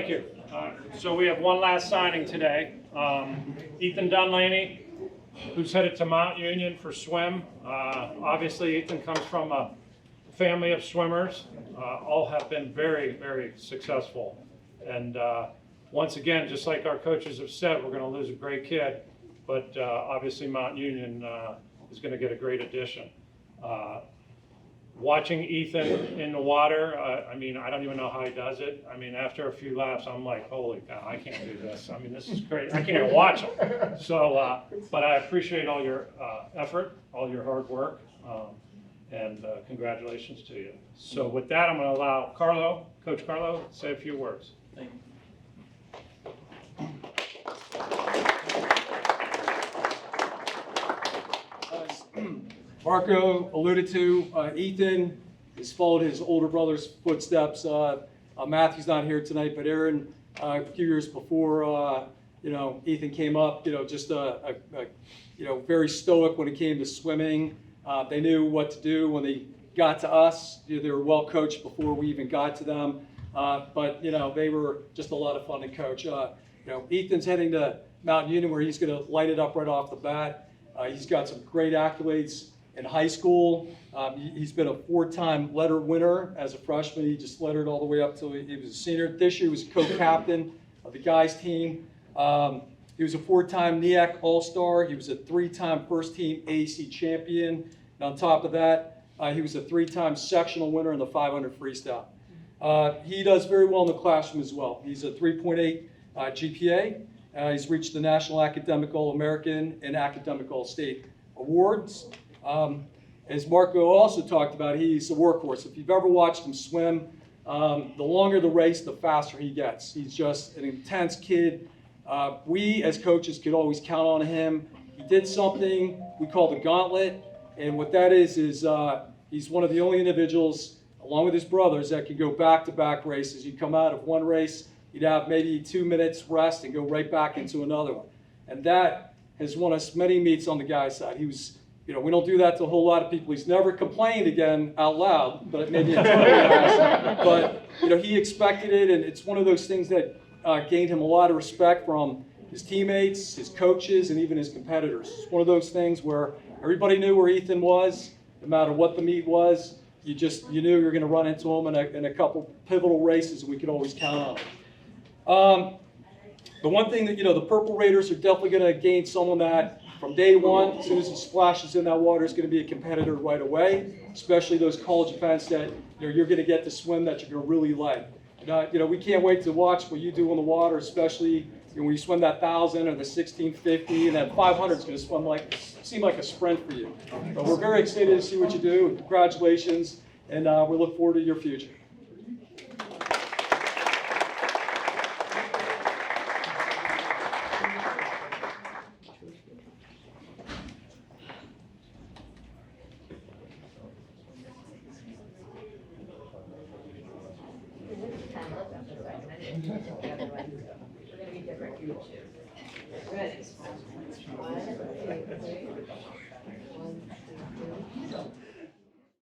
Thank you. So we have one last signing today. Ethan Dunlany, who's headed to Mount Union for swim. Obviously, Ethan comes from a family of swimmers. All have been very, very successful. And once again, just like our coaches have said, we're going to lose a great kid. But obviously, Mount Union is going to get a great addition. Watching Ethan in the water, I mean, I don't even know how he does it. I mean, after a few laps, I'm like, holy cow, I can't do this. I mean, this is great. I can't even watch him. So, but I appreciate all your effort, all your hard work, and congratulations to you. So with that, I'm going to allow Carlo, Coach Carlo, to say a few words. Thank you. Marco alluded to, Ethan has followed his older brother's footsteps. Matthew's not here tonight, but Aaron, a few years before, Ethan came up, just very stoic when it came to swimming. They knew what to do when they got to us. They were well coached before we even got to them. But they were just a lot of fun to coach. Ethan's heading to Mount Union where he's going to light it up right off the bat. He's got some great accolades in high school. He's been a 4-time letter winner as a freshman. He just lettered all the way up till he was a senior. This year he was co-captain of the guys team. He was a 4-time NEAC All-Star. He was a 3-time first-team AAC champion. And on top of that, he was a 3-time sectional winner in the 500 freestyle. He does very well in the classroom as well. He's a 3.8 GPA. He's reached the National Academic All-American and Academic All-State awards. As Marco also talked about, he's a workhorse. If you've ever watched him swim, the longer the race, the faster he gets. He's just an intense kid. We as coaches could always count on him. He did something we call the gauntlet, and what that is he's one of the only individuals, along with his brothers, that can go back-to-back races. You come out of one race, you'd have maybe 2 minutes rest and go right back into another one. And that has won us many meets on the guy's side. He was, we don't do that to a whole lot of people. He's never complained again out loud, but maybe internally has. But, he expected it, and it's one of those things that gained him a lot of respect from his teammates, his coaches, and even his competitors. It's one of those things where everybody knew where Ethan was, no matter what the meet was. You knew you were going to run into him in a couple pivotal races, and we could always count on him. The one thing that, the Purple Raiders are definitely going to gain someone that from day one, as soon as he splashes in that water, is going to be a competitor right away, especially those college events that you're going to get to swim that you're going to really like. We can't wait to watch what you do on the water, especially when you swim that 1,000 or the 1,650, and that 500 is going to seem like a sprint for you. But we're very excited to see what you do. Congratulations, and we look forward to your future. Ready? 1, 2, 3. 1, 2, 3.